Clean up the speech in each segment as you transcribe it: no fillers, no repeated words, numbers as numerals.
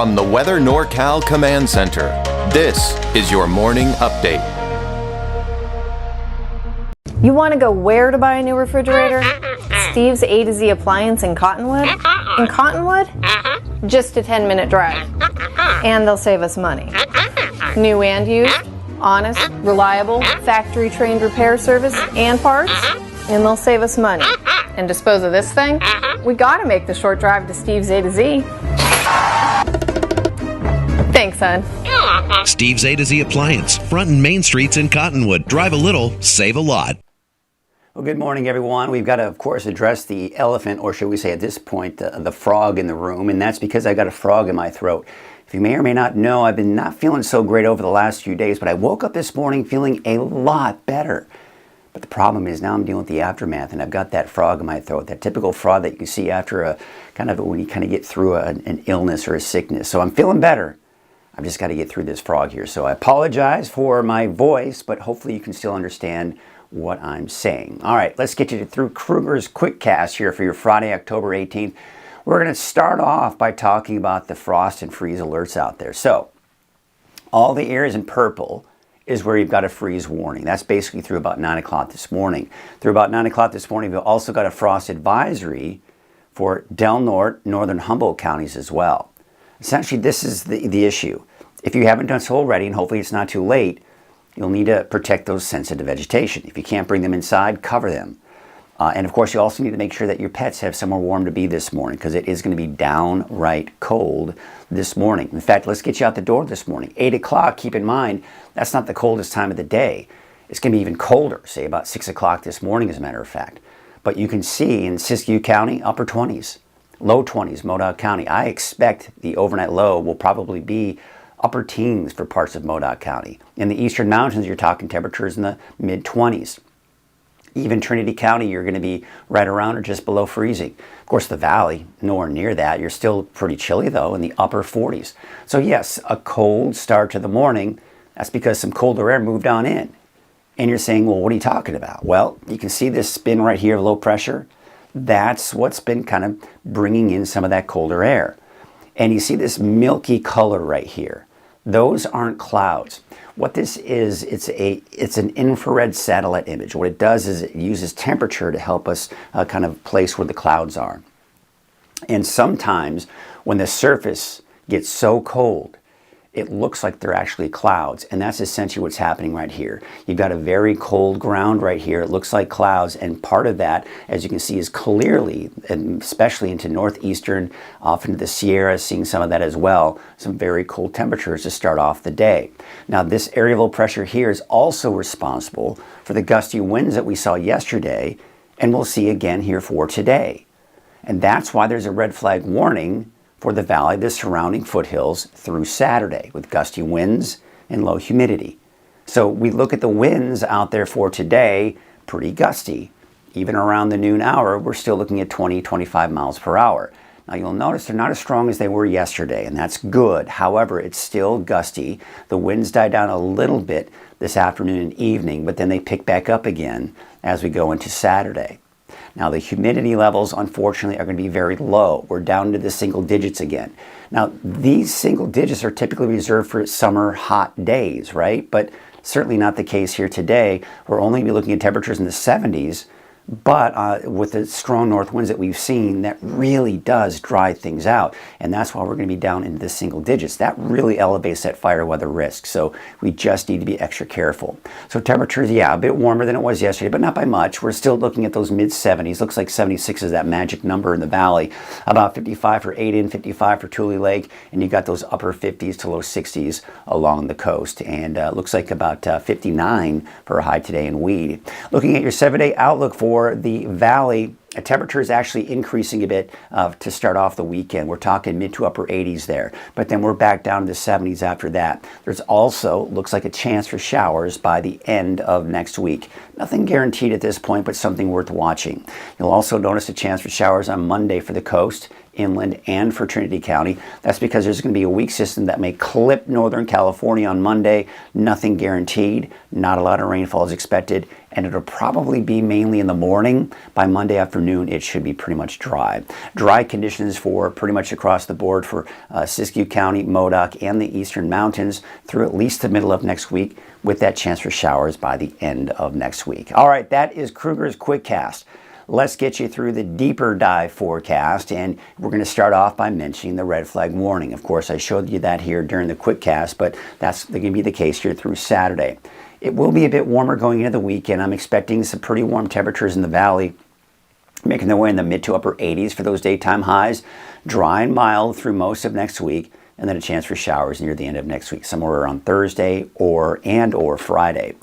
From the Weather NorCal Command Center, this is your morning update. You want to go where to buy a new refrigerator? Steve's A to Z Appliance in Cottonwood? In Cottonwood? Just a 10-minute drive. And they'll save us money. New and used, honest, reliable, factory-trained repair service and parts, and they'll save us money. And dispose of this thing? We gotta make the short drive to Steve's A to Z. Thanks, son. Steve's A to Z Appliance, front and main streets in Cottonwood. Drive a little, save a lot. Well, good morning, everyone. We've got to, of course, address the elephant, or should we say at this point, the frog in the room, and that's because I got a frog in my throat. If you may or may not know, I've been not feeling so great over the last few days, but I woke up this morning feeling a lot better. But the problem is now I'm dealing with the aftermath, and I've got that frog in my throat, that typical frog that you see after when you get through an illness or a sickness. So I'm feeling better. I've just got to get through this frog here. So I apologize for my voice, but hopefully you can still understand what I'm saying. All right, let's get you through Kruger's Quick Cast here for your Friday, October 18th. We're going to start off by talking about the frost and freeze alerts out there. So all the areas in purple is where you've got a freeze warning. That's basically through about 9 o'clock this morning. Through about 9 o'clock this morning, we've also got a frost advisory for Del Norte, northern Humboldt counties as well. Essentially, this is the issue. If you haven't done so already, and hopefully it's not too late, you'll need to protect those sensitive vegetation. If you can't bring them inside, cover them. And of course, you also need to make sure that your pets have somewhere warm to be this morning, because it is going to be downright cold this morning. In fact, let's get you out the door this morning. 8 o'clock, keep in mind, that's not the coldest time of the day. It's going to be even colder, say about 6 o'clock this morning, as a matter of fact. But you can see in Siskiyou County, upper 20s, low 20s, Modoc County. I expect the overnight low will probably be upper teens for parts of Modoc County. In the eastern mountains, you're talking temperatures in the mid-20s. Even Trinity County, you're going to be right around or just below freezing. Of course, the valley, nowhere near that. You're still pretty chilly, though, in the upper 40s. So yes, a cold start to the morning. That's because some colder air moved on in. And you're saying, well, what are you talking about? Well, you can see this spin right here, low pressure. That's what's been kind of bringing in some of that colder air. And you see this milky color right here. Those aren't clouds. What this is, it's an infrared satellite image. What it does is it uses temperature to help us kind of place where the clouds are. And sometimes when the surface gets so cold, it looks like they're actually clouds, and that's essentially what's happening right here. You've got a very cold ground right here. It looks like clouds, and part of that, as you can see, is clearly, and especially into northeastern, off into the Sierra, seeing some of that as well, some very cold temperatures to start off the day. Now, this area of low pressure here is also responsible for the gusty winds that we saw yesterday, and we'll see again here for today. And that's why there's a red flag warning for the valley, the surrounding foothills through Saturday with gusty winds and low humidity. So we look at the winds out there for today, pretty gusty. Even around the noon hour, we're still looking at 20, 25 miles per hour. Now you'll notice they're not as strong as they were yesterday, and that's good. However, it's still gusty. The winds die down a little bit this afternoon and evening, but then they pick back up again as we go into Saturday. Now, the humidity levels, unfortunately, are going to be very low. We're down to the single digits again. Now, these single digits are typically reserved for summer hot days, right? But certainly not the case here today. We're only going to be looking at temperatures in the 70s, but with the strong north winds that we've seen, that really does dry things out. And that's why we're going to be down into the single digits. That really elevates that fire weather risk. So we just need to be extra careful. So temperatures, yeah, a bit warmer than it was yesterday, but not by much. We're still looking at those mid-70s. Looks like 76 is that magic number in the valley. About 55 for Aden, 55 for Tule Lake, and you got those upper 50s to low 60s along the coast. And looks like about 59 for a high today in Weed. Looking at your 7-day outlook for the valley, temperature is actually increasing a bit to start off the weekend. We're talking mid to upper 80s there, but then we're back down to the 70s after that. There's also, looks like, a chance for showers by the end of next week. Nothing guaranteed at this point, but something worth watching. You'll also notice a chance for showers on Monday for the coast, inland and for Trinity County. That's because there's going to be a weak system that may clip Northern California on Monday. Nothing guaranteed. Not a lot of rainfall is expected, and it'll probably be mainly in the morning. By Monday afternoon, it should be pretty much dry. Dry conditions for pretty much across the board for Siskiyou County, Modoc, and the Eastern Mountains through at least the middle of next week, with that chance for showers by the end of next week. All right, that is Kruger's Quickcast. Let's get you through the deeper dive forecast, and we're going to start off by mentioning the red flag warning. Of course, I showed you that here during the Quickcast, but that's going to be the case here through Saturday. It will be a bit warmer going into the weekend. I'm expecting some pretty warm temperatures in the valley, making their way in the mid to upper 80s for those daytime highs. Dry and mild through most of next week, and then a chance for showers near the end of next week, somewhere around Thursday or Friday.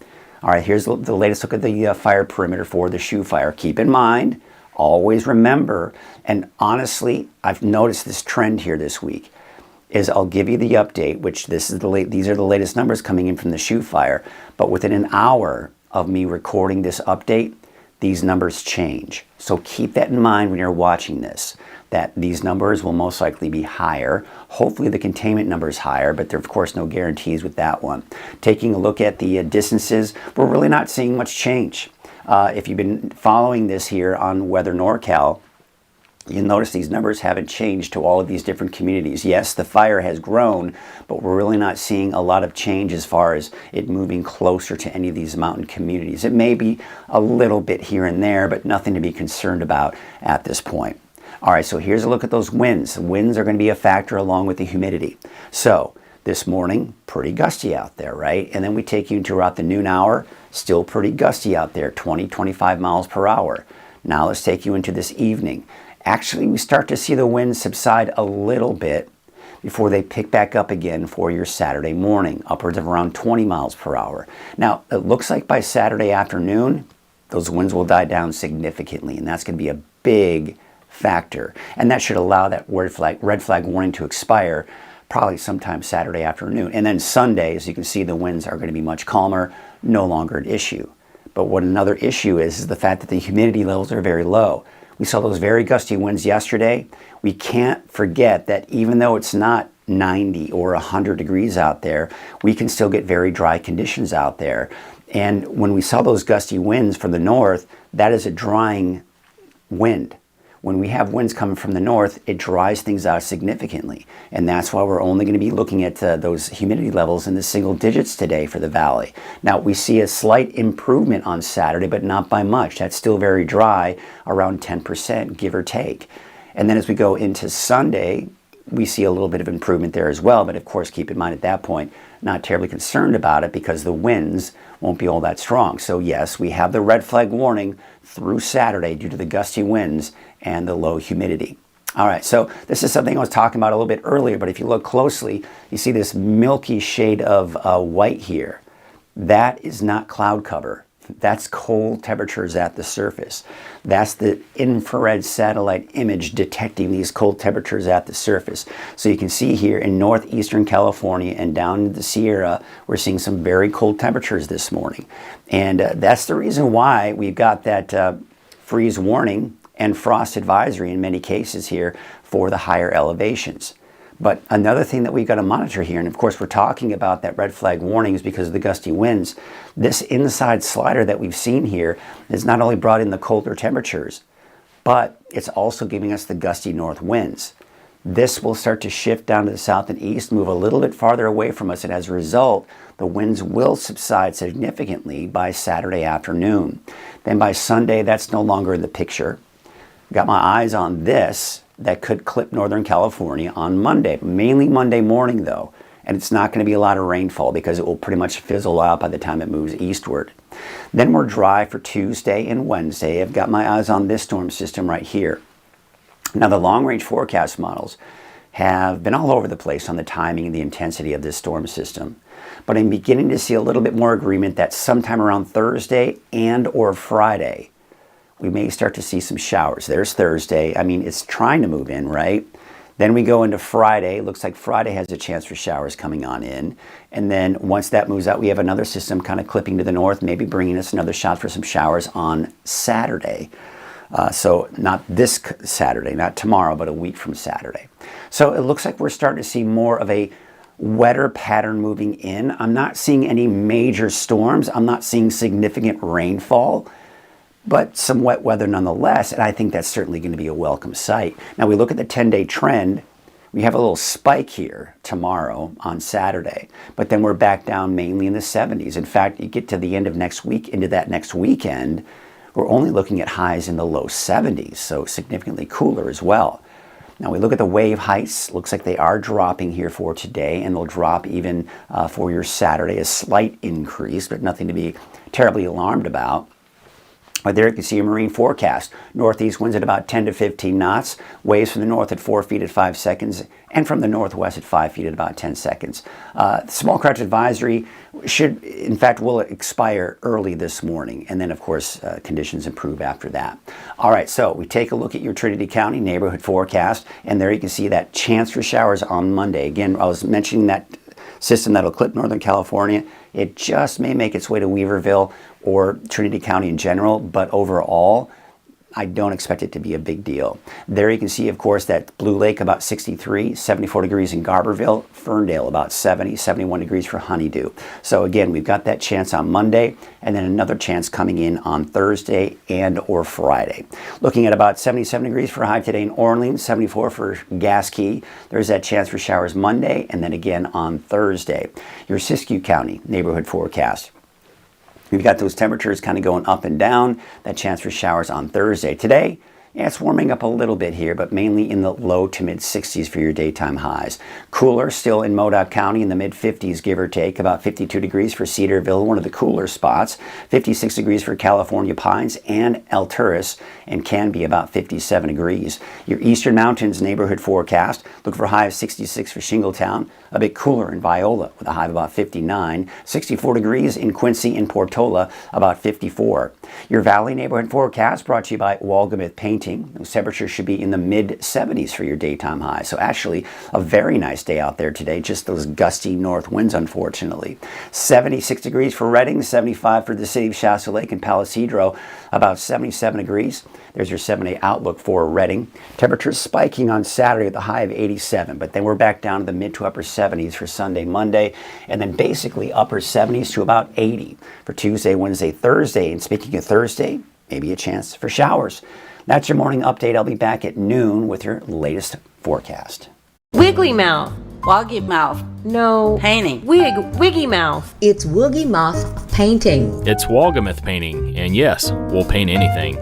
All right, here's the latest look at the fire perimeter for the shoe fire. Keep in mind, always remember, and honestly, I've noticed this trend here this week, is I'll give you the update, which these are the latest numbers coming in from the shoe fire, but within an hour of me recording this update, these numbers change. So keep that in mind when you're watching this, that these numbers will most likely be higher. Hopefully the containment number is higher, but there are of course no guarantees with that one. Taking a look at the distances, we're really not seeing much change. If you've been following this here on Weather NorCal, you'll notice these numbers haven't changed to all of these different communities. Yes, the fire has grown, but we're really not seeing a lot of change as far as it moving closer to any of these mountain communities. It may be a little bit here and there, but nothing to be concerned about at this point. All right, so here's a look at those winds. The winds are going to be a factor along with the humidity. So this morning, pretty gusty out there, right? And then we take you into around the noon hour, still pretty gusty out there, 20, 25 miles per hour. Now let's take you into this evening. Actually, we start to see the winds subside a little bit before they pick back up again for your Saturday morning, upwards of around 20 miles per hour. Now, it looks like by Saturday afternoon, those winds will die down significantly, and that's going to be a big factor. And that should allow that red flag warning to expire probably sometime Saturday afternoon. And then Sunday, as you can see, the winds are going to be much calmer, no longer an issue. But what another issue is the fact that the humidity levels are very low. We saw those very gusty winds yesterday. We can't forget that even though it's not 90 or 100 degrees out there, we can still get very dry conditions out there. And when we saw those gusty winds from the north, that is a drying wind. When we have winds coming from the north, it dries things out significantly. And that's why we're only going to be looking at those humidity levels in the single digits today for the valley. Now, we see a slight improvement on Saturday, but not by much. That's still very dry, around 10%, give or take. And then as we go into Sunday, we see a little bit of improvement there as well. But of course, keep in mind at that point, not terribly concerned about it because the winds won't be all that strong. So yes, we have the red flag warning through Saturday due to the gusty winds and the low humidity. All right, so this is something I was talking about a little bit earlier, but if you look closely, you see this milky shade of white here. That is not cloud cover. That's cold temperatures at the surface. That's the infrared satellite image detecting these cold temperatures at the surface. So you can see here in northeastern California and down in the Sierra, we're seeing some very cold temperatures this morning. And that's the reason why we've got that freeze warning and frost advisory in many cases here for the higher elevations. But another thing that we've got to monitor here, and of course we're talking about that red flag warnings because of the gusty winds, this inside slider that we've seen here has not only brought in the colder temperatures, but it's also giving us the gusty north winds. This will start to shift down to the south and east, move a little bit farther away from us, and as a result, the winds will subside significantly by Saturday afternoon. Then by Sunday, that's no longer in the picture. Got my eyes on this that could clip Northern California on Monday, mainly Monday morning though, and it's not going to be a lot of rainfall because it will pretty much fizzle out by the time it moves eastward. Then we're dry for Tuesday and Wednesday. I've got my eyes on this storm system right here. Now the long-range forecast models have been all over the place on the timing and the intensity of this storm system, but I'm beginning to see a little bit more agreement that sometime around Thursday and or Friday, we may start to see some showers. There's Thursday. I mean, it's trying to move in, right? Then we go into Friday. Looks like Friday has a chance for showers coming on in. And then once that moves out, we have another system kind of clipping to the north, maybe bringing us another shot for some showers on Saturday. So not this Saturday, not tomorrow, but a week from Saturday. So it looks like we're starting to see more of a wetter pattern moving in. I'm not seeing any major storms. I'm not seeing significant rainfall, but some wet weather nonetheless, and I think that's certainly going to be a welcome sight. Now we look at the 10-day trend. We have a little spike here tomorrow on Saturday, but then we're back down mainly in the 70s. In fact, you get to the end of next week, into that next weekend, we're only looking at highs in the low 70s, so significantly cooler as well. Now we look at the wave heights. Looks like they are dropping here for today, and they'll drop even for your Saturday, a slight increase, but nothing to be terribly alarmed about. But there you can see a marine forecast. Northeast winds at about 10 to 15 knots, waves from the north at 4 feet at 5 seconds, and from the northwest at 5 feet at about 10 seconds. Small craft advisory will expire early this morning, and then of course conditions improve after that. All right, so we take a look at your Trinity County neighborhood forecast, and there you can see that chance for showers on Monday. Again, I was mentioning that system that'll clip Northern California. It just may make its way to Weaverville or Trinity County in general, but overall, I don't expect it to be a big deal. There you can see, of course, that Blue Lake about 63, 74 degrees in Garberville, Ferndale about 70, 71 degrees for Honeydew. So again, we've got that chance on Monday, and then another chance coming in on Thursday and or Friday. Looking at about 77 degrees for a high today in Orleans, 74 for Gasquet. There's that chance for showers Monday, and then again on Thursday. Your Siskiyou County neighborhood forecast. We've got those temperatures kind of going up and down. That chance for showers on Thursday. Today, yeah, it's warming up a little bit here, but mainly in the low to mid 60s for your daytime highs. Cooler still in Modoc County in the mid 50s, give or take. About 52 degrees for Cedarville, one of the cooler spots. 56 degrees for California Pines and Alturas, and can be about 57 degrees. Your Eastern Mountains neighborhood forecast. Look for a high of 66 for Shingletown. A bit cooler in Viola with a high of about 59. 64 degrees in Quincy and Portola, about 54. Your Valley neighborhood forecast brought to you by Walgamith Painting. Those temperatures should be in the mid 70s for your daytime high. So actually a very nice day out there today. Just those gusty north winds, unfortunately. 76 degrees for Redding, 75 for the city of Shasta Lake and Palisadro, about 77 degrees. There's your 7-day outlook for Redding. Temperatures spiking on Saturday at the high of 87, but then we're back down to the mid to upper 70s for Sunday, Monday, and then basically upper 70s to about 80 for Tuesday, Wednesday, Thursday. And speaking of Thursday, maybe a chance for showers. That's your morning update. I'll be back at noon with your latest forecast. Wiggly mouth. Woggy mouth. No. Painting. Wiggy mouth. It's Woogie Mouth Painting. It's Walgamith Painting, and yes, we'll paint anything.